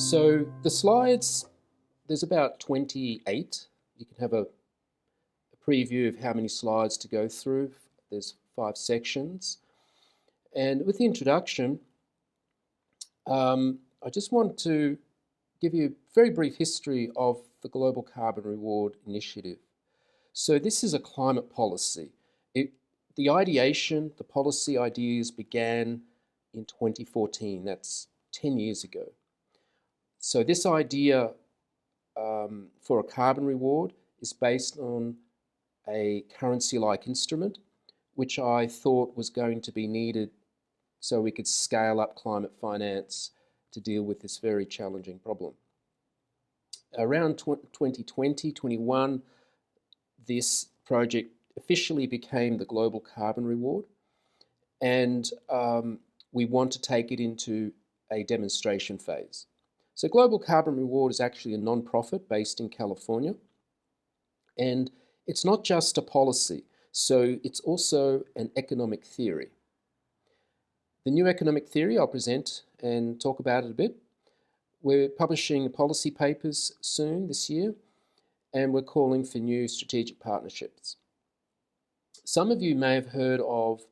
So the slides, there's about 28. You can have a preview of how many slides to go through. There's 5 sections. And with the introduction, I just want to give you a very brief history of the Global Carbon Reward Initiative. So this is a climate policy. The ideation, the policy ideas began in 2014. That's 10 years ago. So this idea for a carbon reward is based on a currency-like instrument, which I thought was going to be needed so we could scale up climate finance to deal with this very challenging problem. Around 2020-21, this project officially became the Global Carbon Reward, and we want to take it into a demonstration phase. So Global Carbon Reward is actually a non-profit based in California, and it's not just a policy, so it's also an economic theory. The new economic theory I'll present and talk about it a bit. We're publishing policy papers soon this year, and we're calling for new strategic partnerships. Some of you may have heard of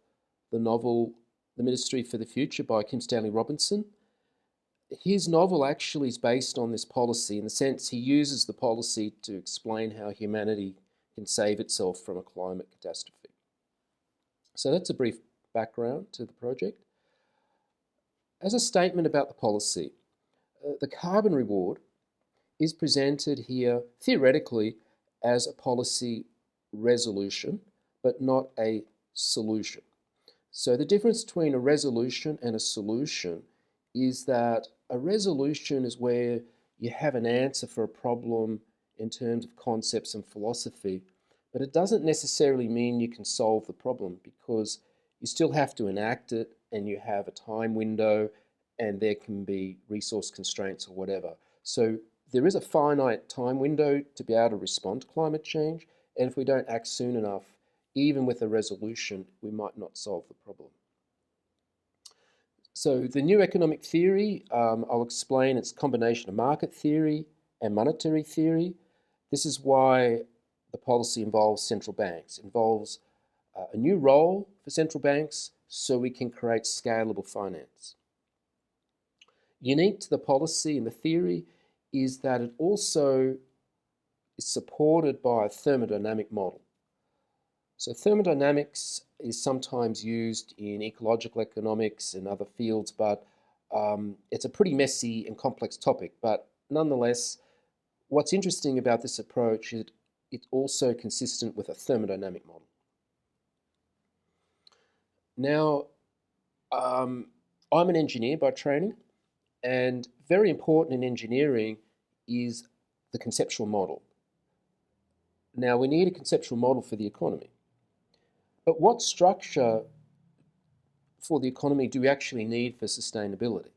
the novel The Ministry for the Future by Kim Stanley Robinson. His novel actually is based on this policy in the sense he uses the policy to explain how humanity can save itself from a climate catastrophe. So that's a brief background to the project. As a statement about the policy, the carbon reward is presented here theoretically as a policy resolution, but not a solution. So the difference between a resolution and a solution is that a resolution is where you have an answer for a problem in terms of concepts and philosophy, but it doesn't necessarily mean you can solve the problem because you still have to enact it and you have a time window and there can be resource constraints or whatever. So there is a finite time window to be able to respond to climate change, and if we don't act soon enough, even with a resolution, we might not solve the problem. So the new economic theory, I'll explain it's a combination of market theory and monetary theory. This is why the policy involves central banks. It involves a new role for central banks so we can create scalable finance. Unique to the policy and the theory is that it also is supported by a thermodynamic model. So thermodynamics is sometimes used in ecological economics and other fields, but it's a pretty messy and complex topic. But nonetheless, what's interesting about this approach is it's also consistent with a thermodynamic model. Now, I'm an engineer by training, and very important in engineering is the conceptual model. Now, we need a conceptual model for the economy. But what structure for the economy do we actually need for sustainability?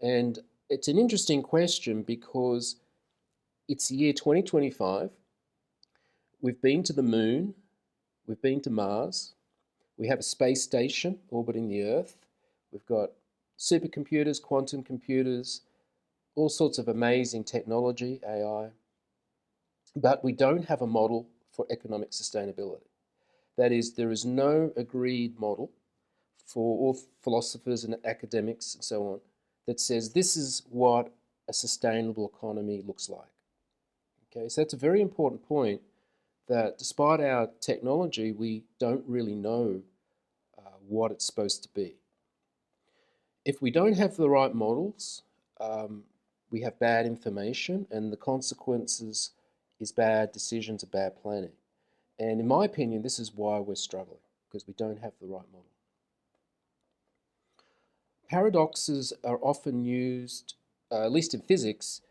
And it's an interesting question because it's the year 2025. We've been to the moon, we've been to Mars, we have a space station orbiting the Earth, we've got supercomputers, quantum computers, all sorts of amazing technology, AI, but we don't have a model for economic sustainability. That is, there is no agreed model for all philosophers and academics and so on that says this is what a sustainable economy looks like. Okay, so that's a very important point that despite our technology, we don't really know what it's supposed to be. If we don't have the right models, we have bad information, and the consequences is bad decisions or bad planning. And in my opinion, this is why we're struggling, because we don't have the right model. Paradoxes are often used, at least in physics,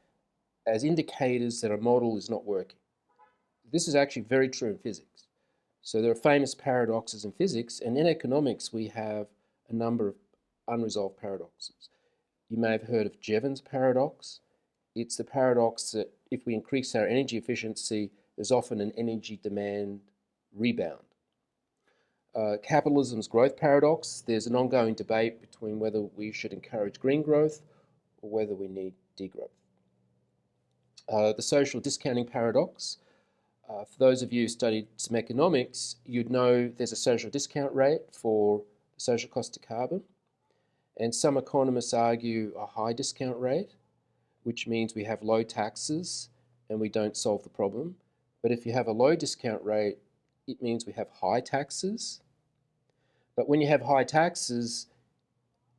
as indicators that a model is not working. This is actually very true in physics. So there are famous paradoxes in physics, and in economics we have a number of unresolved paradoxes. You may have heard of Jevons paradox. It's the paradox that if we increase our energy efficiency, there's often an energy demand rebound. Capitalism's growth paradox, there's an ongoing debate between whether we should encourage green growth or whether we need degrowth. The social discounting paradox. For those of you who studied some economics, you'd know there's a social discount rate for the social cost of carbon. And some economists argue a high discount rate, which means we have low taxes and we don't solve the problem. But if you have a low discount rate, it means we have high taxes. But when you have high taxes,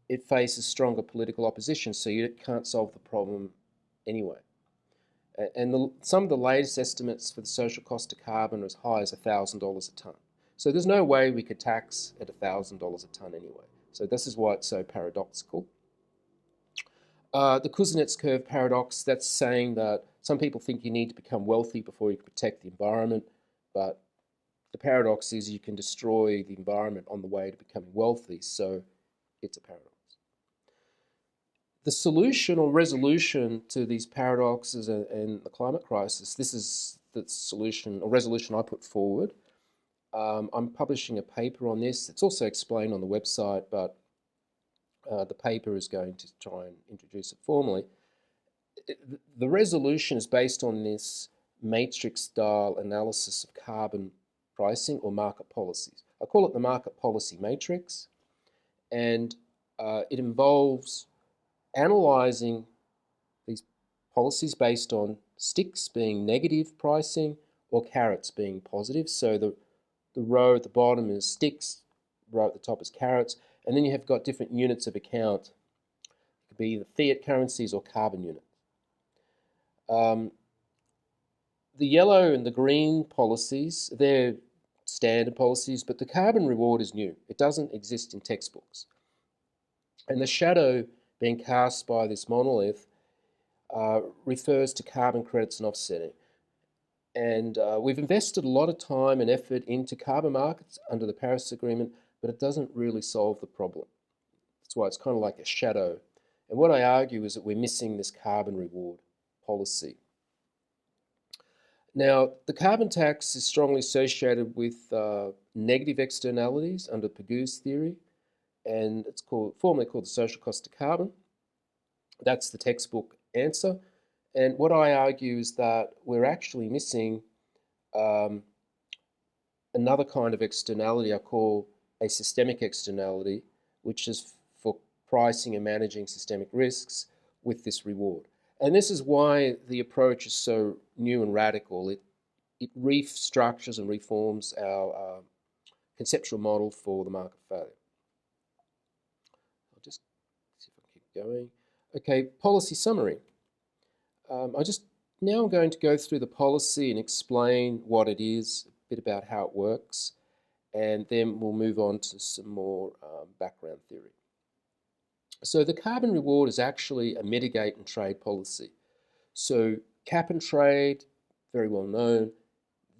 it faces stronger political opposition, so you can't solve the problem anyway. And some of the latest estimates for the social cost of carbon are as high as $1,000 a tonne. So there's no way we could tax at $1,000 a tonne anyway. So this is why it's so paradoxical. The Kuznets curve paradox, that's saying that some people think you need to become wealthy before you can protect the environment, but the paradox is you can destroy the environment on the way to becoming wealthy, so it's a paradox. The solution or resolution to these paradoxes and the climate crisis, this is the solution or resolution I put forward. I'm publishing a paper on this. It's also explained on the website, but the paper is going to try and introduce it formally. The resolution is based on this matrix-style analysis of carbon pricing or market policies. I call it the market policy matrix, and it involves analysing these policies based on sticks being negative pricing or carrots being positive. So the row at the bottom is sticks, row at the top is carrots, and then you have got different units of account. It could be either fiat currencies or carbon units. The yellow and the green policies, they're standard policies, but the carbon reward is new. It doesn't exist in textbooks. And the shadow being cast by this monolith refers to carbon credits and offsetting. And we've invested a lot of time and effort into carbon markets under the Paris Agreement, but it doesn't really solve the problem. That's why it's kind of like a shadow. And what I argue is that we're missing this carbon reward policy. Now, the carbon tax is strongly associated with negative externalities under Pagu's theory, and it's formally called the social cost of carbon. That's the textbook answer. And what I argue is that we're actually missing another kind of externality I call a systemic externality, which is for pricing and managing systemic risks with this reward. And this is why the approach is so new and radical. It restructures and reforms our conceptual model for the market failure. I'll just see if I can keep going. Okay, policy summary. I'm going to go through the policy and explain what it is, a bit about how it works, and then we'll move on to some more background theory. So the carbon reward is actually a mitigate and trade policy. So cap and trade, very well known.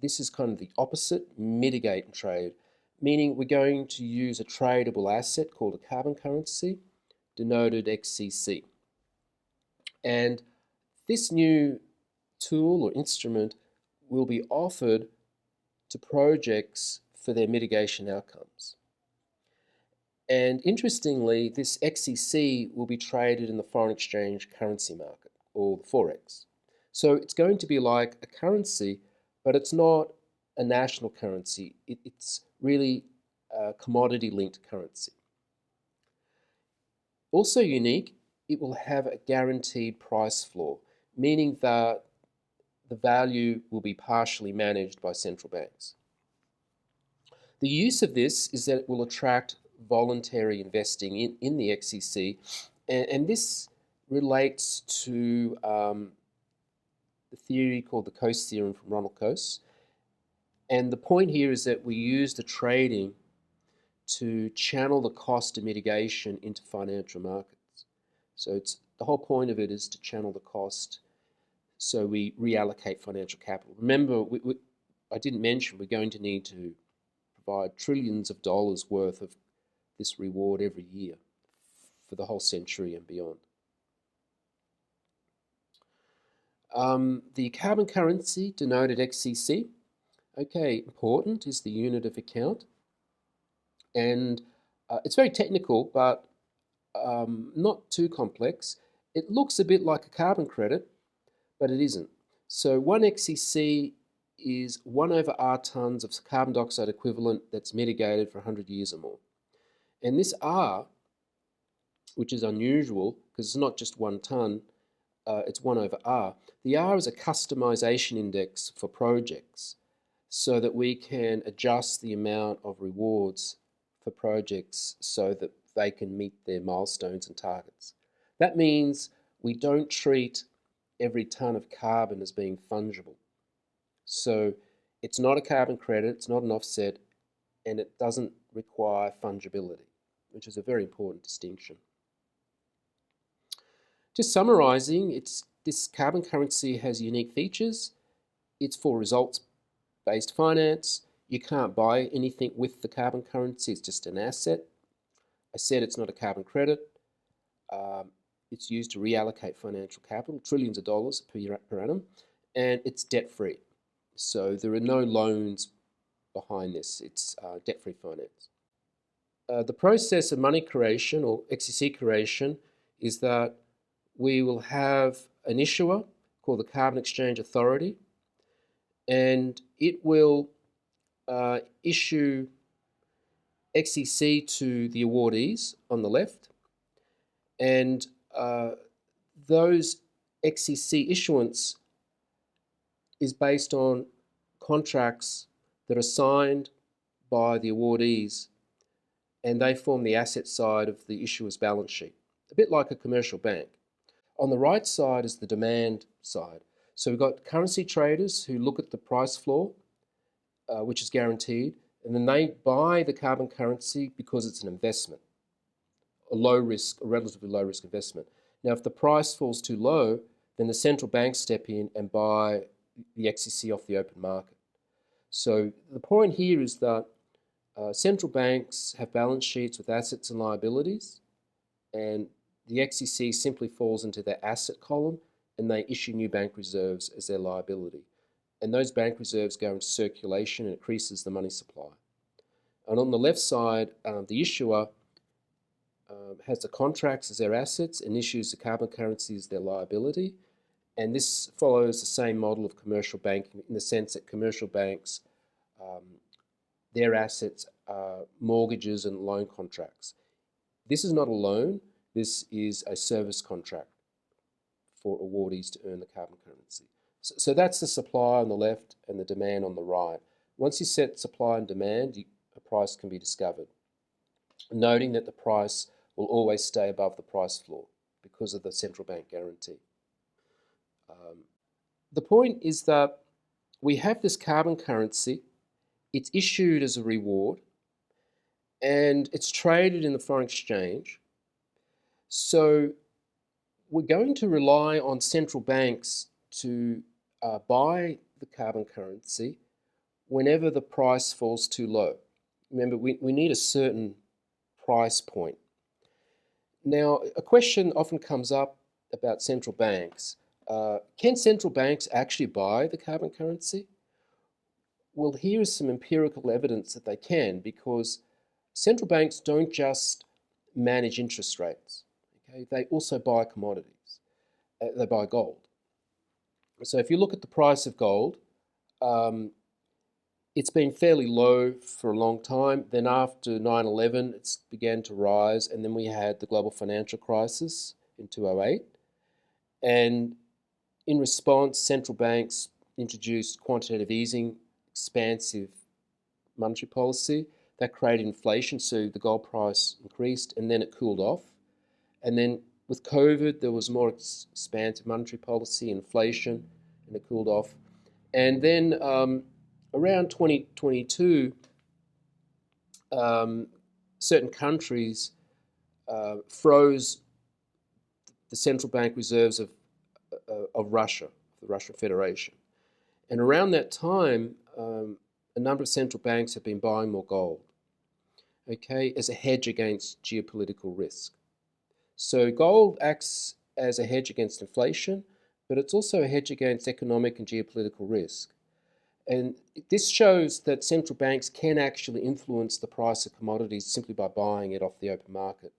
This is kind of the opposite, mitigate and trade, meaning we're going to use a tradable asset called a carbon currency, denoted XCC. And this new tool or instrument will be offered to projects for their mitigation outcomes. And interestingly, this XCC will be traded in the foreign exchange currency market, or the Forex. So it's going to be like a currency, but it's not a national currency. It's really a commodity-linked currency. Also unique, it will have a guaranteed price floor, meaning that the value will be partially managed by central banks. The use of this is that it will attract voluntary investing in the XCC, and this relates to the theory called the Coase theorem from Ronald Coase. And the point here is that we use the trading to channel the cost of mitigation into financial markets. So the whole point of it is to channel the cost so we reallocate financial capital. Remember, I didn't mention we're going to need to provide trillions of dollars worth of this reward every year for the whole century and beyond. The carbon currency, denoted XCC, okay, important, is the unit of account. And it's very technical, but not too complex. It looks a bit like a carbon credit, but it isn't. So 1 XEC is 1 over R tonnes of carbon dioxide equivalent that's mitigated for 100 years or more. And this R, which is unusual because it's not just 1 tonne, it's 1 over R. The R is a customization index for projects so that we can adjust the amount of rewards for projects so that they can meet their milestones and targets. That means we don't treat every tonne of carbon as being fungible. So it's not a carbon credit, it's not an offset, and it doesn't require fungibility, which is a very important distinction. Just summarising, this carbon currency has unique features. It's for results-based finance. You can't buy anything with the carbon currency, it's just an asset. I said it's not a carbon credit. It's used to reallocate financial capital, trillions of dollars per annum, and it's debt-free. So there are no loans behind this. It's debt-free finance. The process of money creation or XEC creation is that we will have an issuer called the Carbon Exchange Authority, and it will issue XEC to the awardees on the left, and those XEC issuance is based on contracts that are signed by the awardees, and they form the asset side of the issuer's balance sheet, a bit like a commercial bank. On the right side is the demand side. So we've got currency traders who look at the price floor, which is guaranteed, and then they buy the carbon currency because it's an investment, a relatively low risk investment. Now, if the price falls too low, then the central banks step in and buy the XEC off the open market. So the point here is that central banks have balance sheets with assets and liabilities, and the XEC simply falls into their asset column, and they issue new bank reserves as their liability. And those bank reserves go into circulation and increases the money supply. And on the left side, the issuer has the contracts as their assets and issues the carbon currency as their liability. And this follows the same model of commercial banking in the sense that commercial banks, their assets are mortgages and loan contracts. This is not a loan. This is a service contract for awardees to earn the carbon currency. So that's the supply on the left and the demand on the right. Once you set supply and demand, a price can be discovered, noting that the price will always stay above the price floor because of the central bank guarantee. The point is that we have this carbon currency, it's issued as a reward, and it's traded in the foreign exchange. So we're going to rely on central banks to buy the carbon currency whenever the price falls too low. Remember, we need a certain price point. Now, a question often comes up about central banks. Can central banks actually buy the carbon currency? Well, here is some empirical evidence that they can, because central banks don't just manage interest rates. Okay? They also buy commodities. They buy gold. So if you look at the price of gold, it's been fairly low for a long time. Then after 9/11, it began to rise, and then we had the global financial crisis in 2008. And in response, central banks introduced quantitative easing, expansive monetary policy. That created inflation, so the gold price increased, and then it cooled off. And then with COVID, there was more expansive monetary policy, inflation, and it cooled off. And then around 2022, certain countries froze the central bank reserves of Russia, the Russian Federation. And around that time, a number of central banks have been buying more gold, okay, as a hedge against geopolitical risk. So gold acts as a hedge against inflation, but it's also a hedge against economic and geopolitical risk. And this shows that central banks can actually influence the price of commodities simply by buying it off the open market.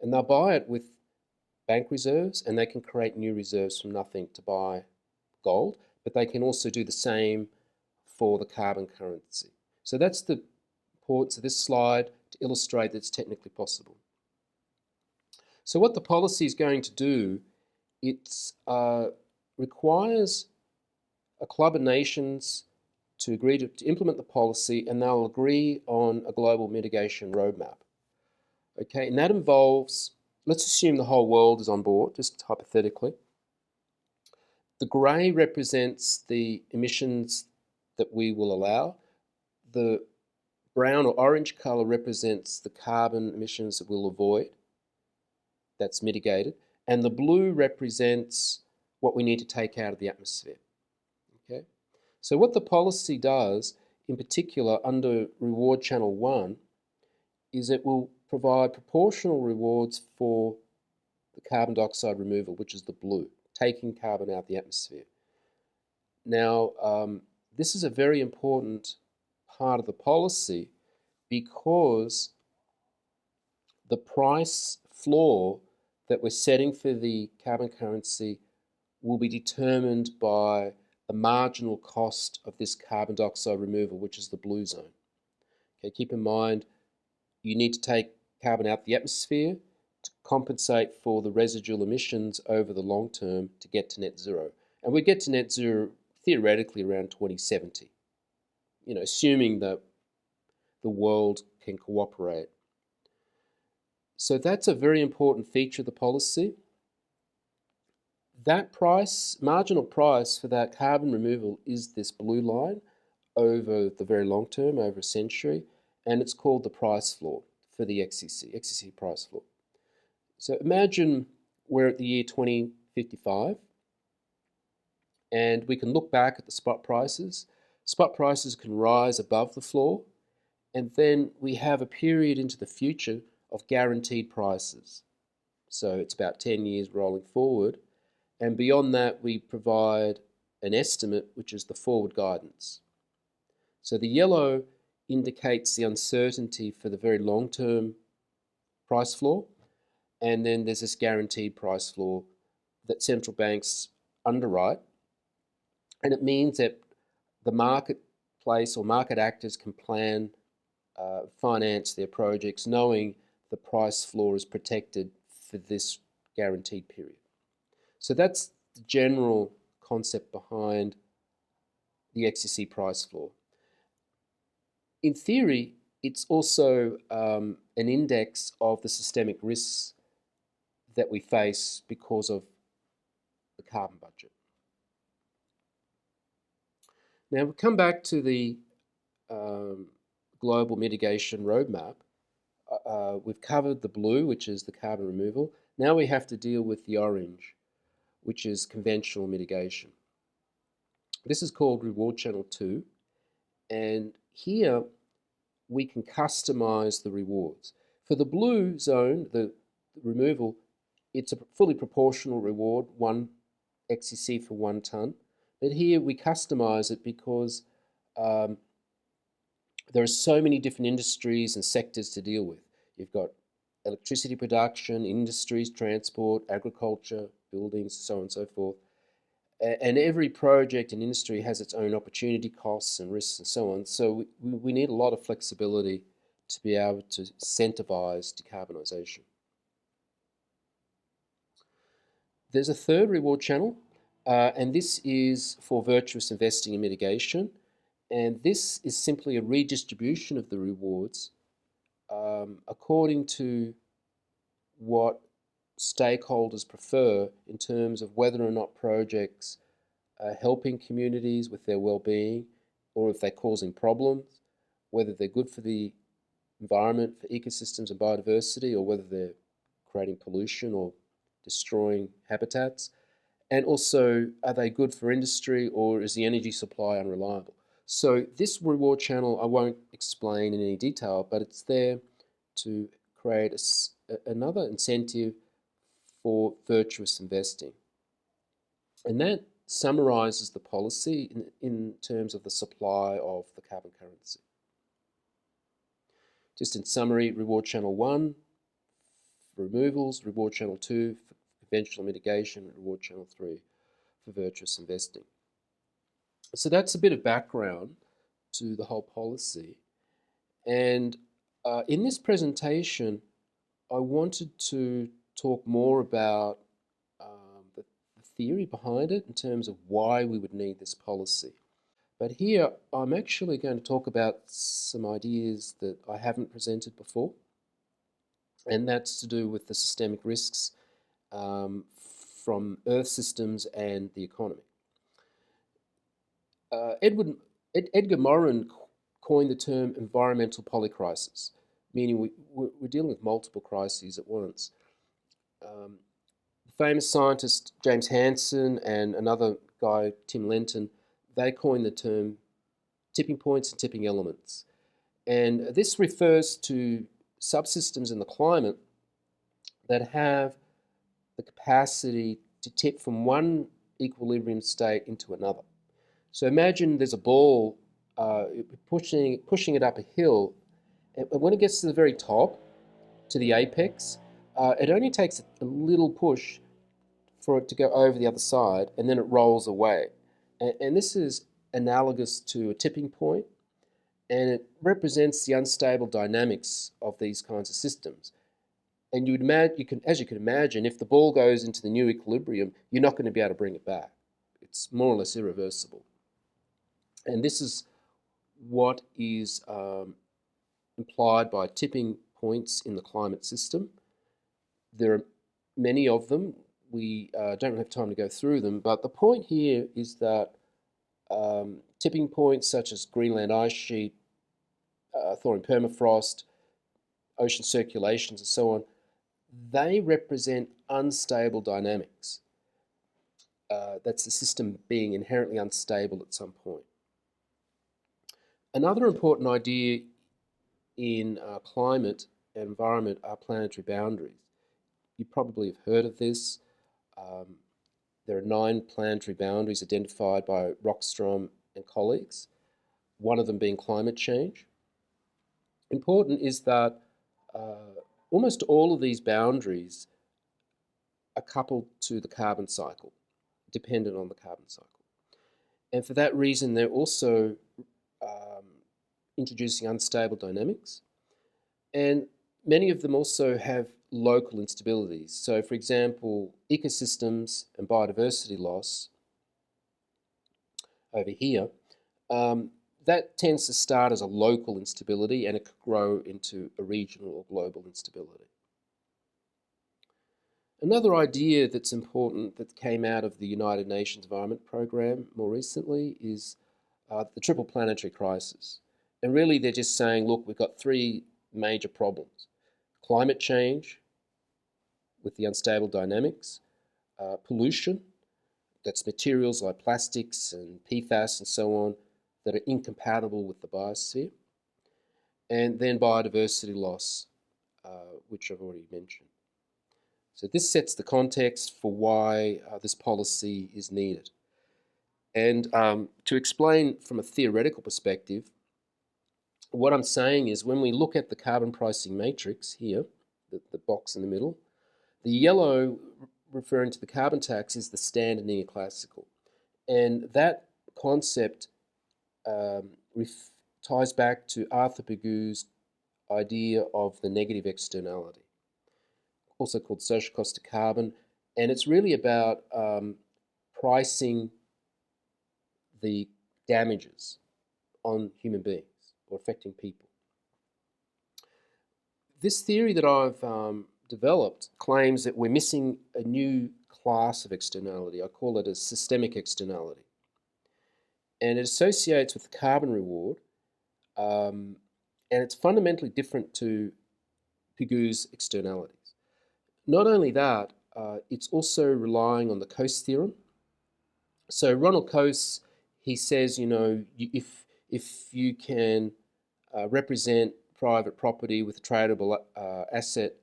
And they'll buy it with bank reserves, and they can create new reserves from nothing to buy gold, but they can also do the same for the carbon currency. So that's the importance of this slide, to illustrate that it's technically possible. So what the policy is going to do, it requires a club of nations to agree to implement the policy, and they'll agree on a global mitigation roadmap. Okay, and that involves, let's assume the whole world is on board, just hypothetically. The grey represents the emissions that we will allow. The brown or orange colour represents the carbon emissions that we'll avoid. That's mitigated. And the blue represents what we need to take out of the atmosphere. Okay? So what the policy does, in particular under Reward Channel 1, is it will provide proportional rewards for the carbon dioxide removal, which is the blue, taking carbon out of the atmosphere. Now, this is a very important part of the policy because the price floor that we're setting for the carbon currency will be determined by the marginal cost of this carbon dioxide removal, which is the blue zone. Okay, keep in mind, you need to take carbon out of the atmosphere to compensate for the residual emissions over the long term to get to net zero. And we get to net zero theoretically around 2070, assuming that the world can cooperate. So that's a very important feature of the policy. That price, marginal price for that carbon removal, is this blue line over the very long term, over a century, and it's called the price floor for the XCC price floor. So imagine we're at the year 2055, and we can look back at the spot prices. Spot prices can rise above the floor, and then we have a period into the future of guaranteed prices. So it's about 10 years rolling forward, and beyond that we provide an estimate, which is the forward guidance. So the yellow indicates the uncertainty for the very long-term price floor, and then there's this guaranteed price floor that central banks underwrite, and it means that the marketplace or market actors can plan, finance their projects knowing the price floor is protected for this guaranteed period. So that's the general concept behind the XCC price floor. In theory, it's also an index of the systemic risks that we face because of the carbon budget. Now we come back to the global mitigation roadmap. We've covered the blue, which is the carbon removal. Now we have to deal with the orange, which is conventional mitigation. This is called Reward Channel 2, and here we can customize the rewards. For the blue zone, the removal, it's a fully proportional reward, 1 XCC for 1 tonne. But here we customize it because there are so many different industries and sectors to deal with. You've got electricity production, industries, transport, agriculture, buildings, so on and so forth. And every project and industry has its own opportunity costs and risks and so on. So we need a lot of flexibility to be able to incentivize decarbonisation. There's a third reward channel, and this is for virtuous investing and mitigation. And this is simply a redistribution of the rewards according to what stakeholders prefer in terms of whether or not projects are helping communities with their well-being, or if they're causing problems, whether they're good for the environment, for ecosystems and biodiversity, or whether they're creating pollution or destroying habitats, and also are they good for industry, or is the energy supply unreliable. So this reward channel I won't explain in any detail, but it's there to create another incentive for virtuous investing. And that summarizes the policy in terms of the supply of the carbon currency. Just in summary, Reward Channel 1 for removals, Reward Channel 2 for conventional mitigation, and reward channel 3 for virtuous investing. So that's a bit of background to the whole policy. And in this presentation, I wanted to talk more about the theory behind it in terms of why we would need this policy. But here, I'm actually going to talk about some ideas that I haven't presented before, and that's to do with the systemic risks from Earth systems and the economy. Edgar Morin coined the term environmental polycrisis, meaning we're dealing with multiple crises at once. The famous scientist James Hansen and another guy, Tim Lenton, they coined the term tipping points and tipping elements. And this refers to subsystems in the climate that have the capacity to tip from one equilibrium state into another. So imagine there's a ball pushing it up a hill, and when it gets to the very top, to the apex, it only takes a little push for it to go over the other side, and then it rolls away. And this is analogous to a tipping point, and it represents the unstable dynamics of these kinds of systems. And as you can imagine, if the ball goes into the new equilibrium, you're not going to be able to bring it back. It's more or less irreversible. And this is what is implied by tipping points in the climate system. There are many of them. We don't have time to go through them, but the point here is that tipping points such as Greenland ice sheet, thawing permafrost, ocean circulations, and so on, they represent unstable dynamics. That's the system being inherently unstable at some point. Another important idea in climate and environment are planetary boundaries. You probably have heard of this. There are 9 planetary boundaries identified by Rockstrom and colleagues, one of them being climate change. Important is that almost all of these boundaries are coupled to the carbon cycle, dependent on the carbon cycle. And for that reason, they're also introducing unstable dynamics. And many of them also have local instabilities. So, for example, ecosystems and biodiversity loss over here, that tends to start as a local instability and it could grow into a regional or global instability. Another idea that's important that came out of the United Nations Environment Programme more recently is the triple planetary crisis. And really they're just saying, look, we've got 3 major problems. Climate change with the unstable dynamics, pollution, that's materials like plastics and PFAS and so on that are incompatible with the biosphere, and then biodiversity loss, which I've already mentioned. So this sets the context for why this policy is needed. And to explain from a theoretical perspective, what I'm saying is when we look at the carbon pricing matrix here, the box in the middle, the yellow referring to the carbon tax is the standard neoclassical. And that concept ties back to Arthur Pigou's idea of the negative externality, also called social cost of carbon. And it's really about pricing the damages on human beings or affecting people. This theory that I've developed claims that we're missing a new class of externality. I call it a systemic externality. And it associates with the carbon reward, and it's fundamentally different to Pigou's externalities. Not only that, it's also relying on the Coase theorem. So Ronald Coase, he says, if you can represent private property with a tradable asset,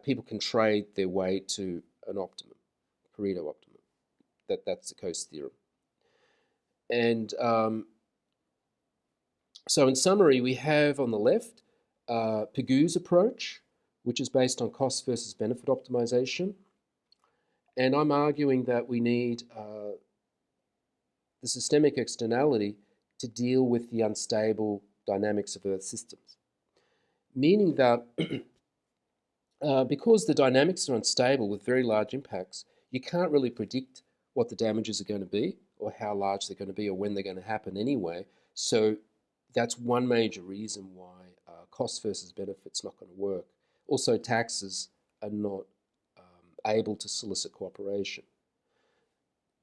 people can trade their way to an optimum, Pareto optimum. That's the Coase theorem. And so in summary, we have on the left Pigou's approach, which is based on cost versus benefit optimization. And I'm arguing that we need the systemic externality to deal with the unstable dynamics of Earth systems. Meaning that because the dynamics are unstable with very large impacts, you can't really predict what the damages are going to be or how large they're going to be or when they're going to happen anyway. So that's one major reason why cost versus benefit's not going to work. Also, taxes are not able to solicit cooperation.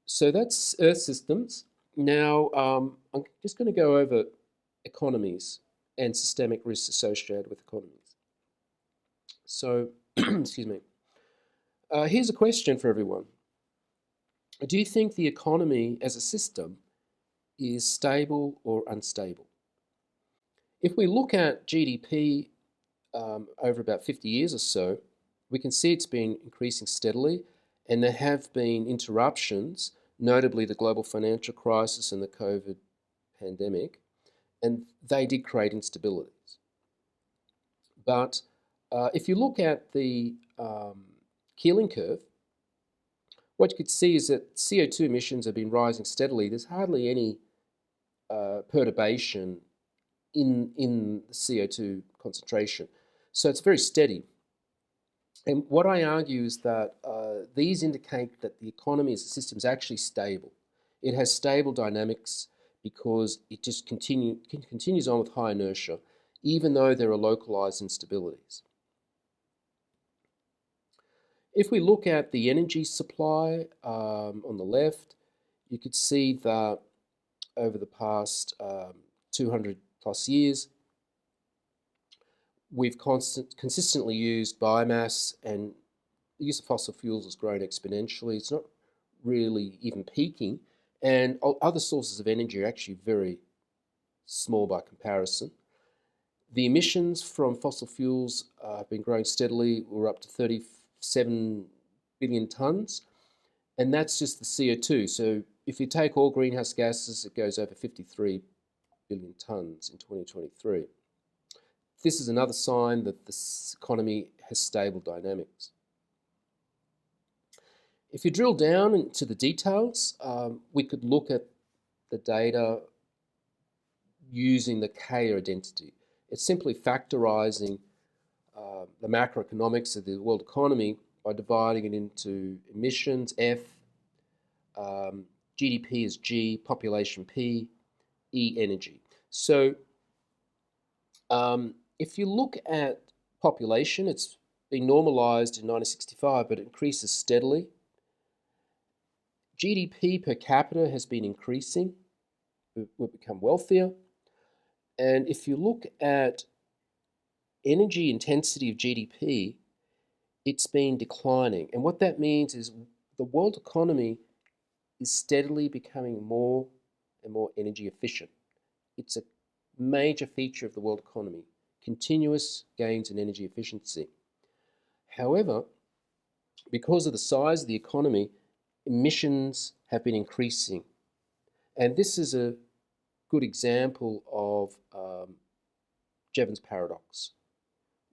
So that's Earth systems. Now, I'm just going to go over economies and systemic risks associated with economies. So, excuse me. Here's a question for everyone. Do you think the economy as a system is stable or unstable? If we look at GDP over about 50 years or so, we can see it's been increasing steadily, and there have been interruptions, notably the global financial crisis and the COVID pandemic, and they did create instabilities. But if you look at the Keeling curve, what you could see is that CO2 emissions have been rising steadily. There's hardly any perturbation in the CO2 concentration. So it's very steady. And what I argue is that these indicate that the economy as a system is actually stable. It has stable dynamics because it just continues on with high inertia, even though there are localized instabilities. If we look at the energy supply on the left, you could see that over the past 200 plus years, we've consistently used biomass, and the use of fossil fuels has grown exponentially. It's not really even peaking, and other sources of energy are actually very small by comparison. The emissions from fossil fuels have been growing steadily. We're up to 37 billion tonnes, and that's just the CO2. So if you take all greenhouse gases, it goes over 53 billion tonnes in 2023. This is another sign that this economy has stable dynamics. If you drill down into the details, we could look at the data using the K identity. It's simply factorizing the macroeconomics of the world economy by dividing it into emissions, F, GDP is G, population P, E, energy. So if you look at population, it's been normalized in 1965, but it increases steadily. GDP per capita has been increasing. We've become wealthier. And if you look at energy intensity of GDP, it's been declining. And what that means is the world economy is steadily becoming more and more energy efficient. It's a major feature of the world economy, continuous gains in energy efficiency. However, because of the size of the economy, emissions have been increasing. And this is a good example of Jevons paradox.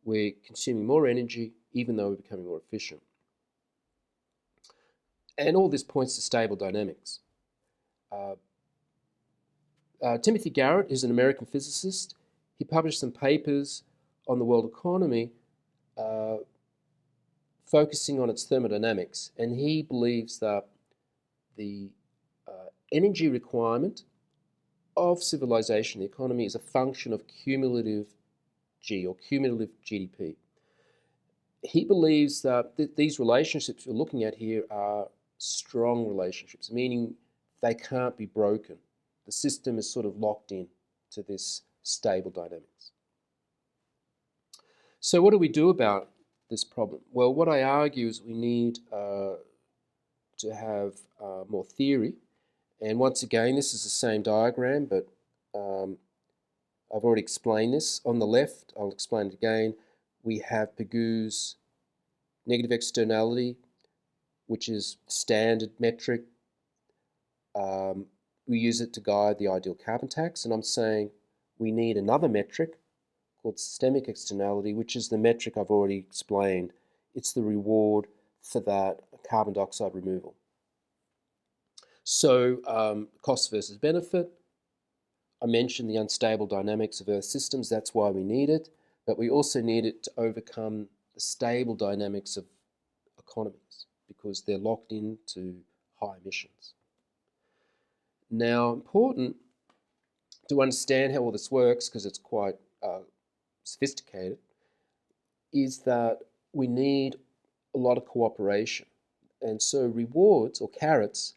We're consuming more energy even though we're becoming more efficient. And all this points to stable dynamics. Timothy Garrett is an American physicist. He published some papers on the world economy focusing on its thermodynamics, and he believes that the energy requirement of civilization, the economy, is a function of cumulative G, or cumulative GDP. He believes that these relationships we're looking at here are strong relationships, meaning they can't be broken. The system is sort of locked in to this stable dynamics. So what do we do about this problem? Well, what I argue is we need to have more theory. And once again, this is the same diagram, but I've already explained this. On the left, I'll explain it again. We have Pagu's negative externality, which is standard metric. We use it to guide the ideal carbon tax, and I'm saying we need another metric called systemic externality, which is the metric I've already explained. It's the reward for that carbon dioxide removal. So cost versus benefit. I mentioned the unstable dynamics of Earth systems. That's why we need it. But we also need it to overcome the stable dynamics of economies because they're locked into high emissions. Now, important to understand how all this works, because it's quite sophisticated, is that we need a lot of cooperation. And so rewards or carrots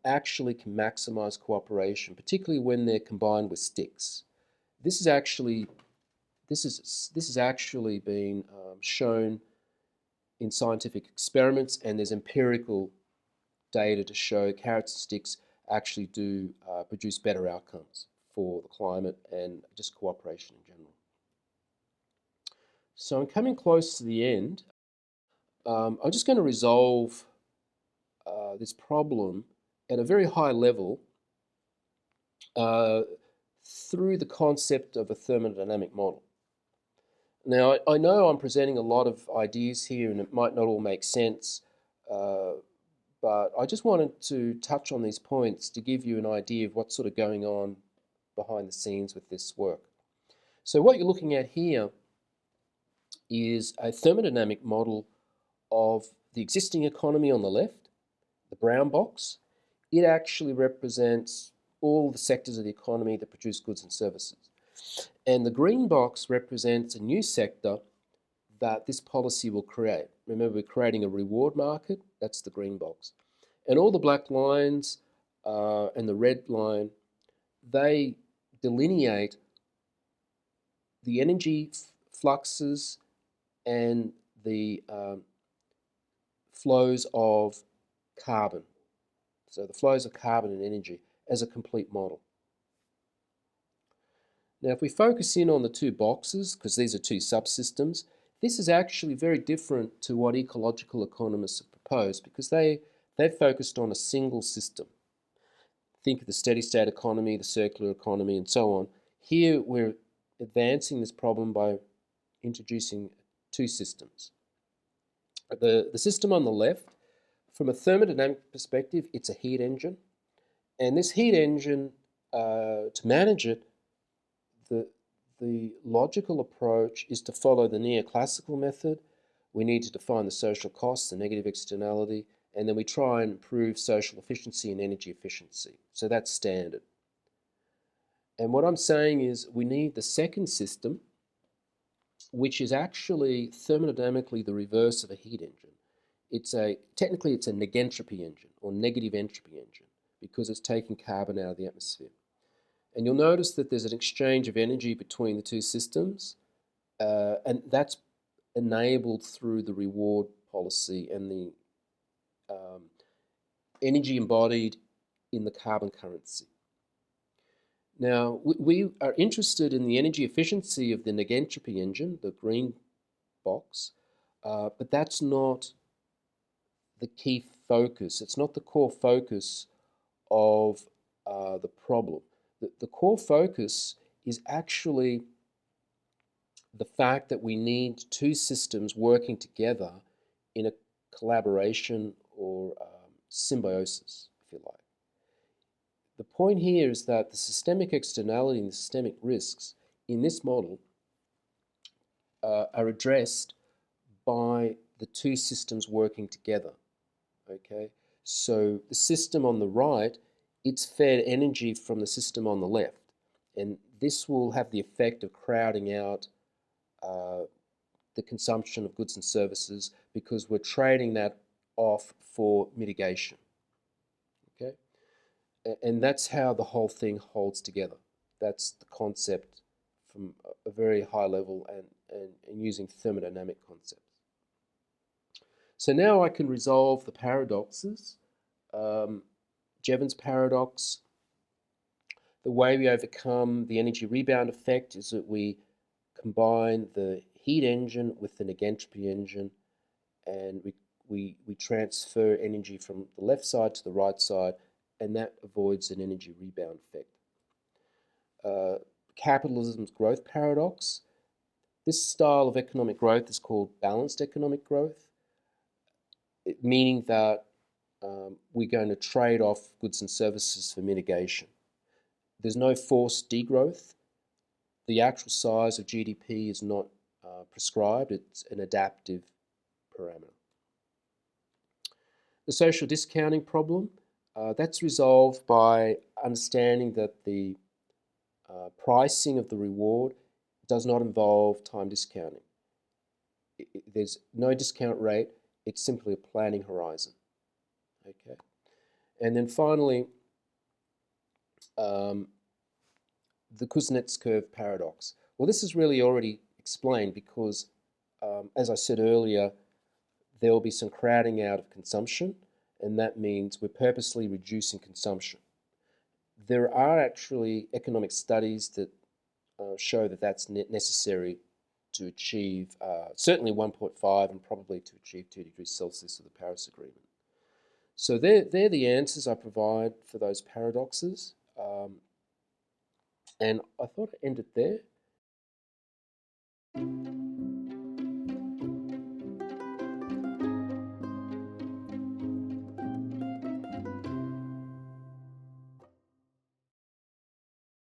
actually can maximize cooperation, particularly when they're combined with sticks. This is actually been shown in scientific experiments, and there's empirical data to show carrots and sticks actually do produce better outcomes for the climate and just cooperation in general. So I'm coming close to the end. I'm just going to resolve this problem at a very high level through the concept of a thermodynamic model. Now, I know I'm presenting a lot of ideas here and it might not all make sense, but I just wanted to touch on these points to give you an idea of what's sort of going on behind the scenes with this work. So what you're looking at here is a thermodynamic model of the existing economy on the left, the brown box. It actually represents all the sectors of the economy that produce goods and services. And the green box represents a new sector that this policy will create. Remember, we're creating a reward market. That's the green box. And all the black lines and the red line, they delineate the energy fluxes and the flows of carbon. So the flows of carbon and energy as a complete model. Now, if we focus in on the two boxes, because these are two subsystems, this is actually very different to what ecological economists have proposed because they've focused on a single system. Think of the steady state economy, the circular economy, and so on. Here, we're advancing this problem by introducing two systems. The system on the left, from a thermodynamic perspective, it's a heat engine. And this heat engine, to manage it, the logical approach is to follow the neoclassical method. We need to define the social costs, the negative externality, and then we try and improve social efficiency and energy efficiency. So that's standard. And what I'm saying is we need the second system, which is actually thermodynamically the reverse of a heat engine. Technically it's a negentropy engine or negative entropy engine because it's taking carbon out of the atmosphere. And you'll notice that there's an exchange of energy between the two systems, and that's enabled through the reward policy and the energy embodied in the carbon currency. Now, we are interested in the energy efficiency of the negentropy engine, the green box, but that's not the key focus. It's not the core focus of the problem. The core focus is actually the fact that we need two systems working together in a collaboration or symbiosis, if you like. The point here is that the systemic externality and the systemic risks in this model are addressed by the two systems working together. Okay, so the system on the right, it's fed energy from the system on the left, and this will have the effect of crowding out the consumption of goods and services because we're trading that off for mitigation. Okay, and that's how the whole thing holds together. That's the concept from a very high level and using thermodynamic concepts. So now I can resolve the paradoxes. Jevons paradox. The way we overcome the energy rebound effect is that we combine the heat engine with the negentropy engine, and we transfer energy from the left side to the right side, and that avoids an energy rebound effect. Capitalism's growth paradox. This style of economic growth is called balanced economic growth. meaning that we're going to trade off goods and services for mitigation. There's no forced degrowth. The actual size of GDP is not prescribed, it's an adaptive parameter. The social discounting problem, that's resolved by understanding that the pricing of the reward does not involve time discounting. There's no discount rate, it's simply a planning horizon. Okay, and then finally, the Kuznets curve paradox. Well, this is really already explained because, as I said earlier, there will be some crowding out of consumption, and that means we're purposely reducing consumption. There are actually economic studies that show that that's necessary to achieve certainly 1.5 and probably to achieve 2 degrees Celsius of the Paris Agreement. So they're the answers I provide for those paradoxes. And I thought I'd end it there.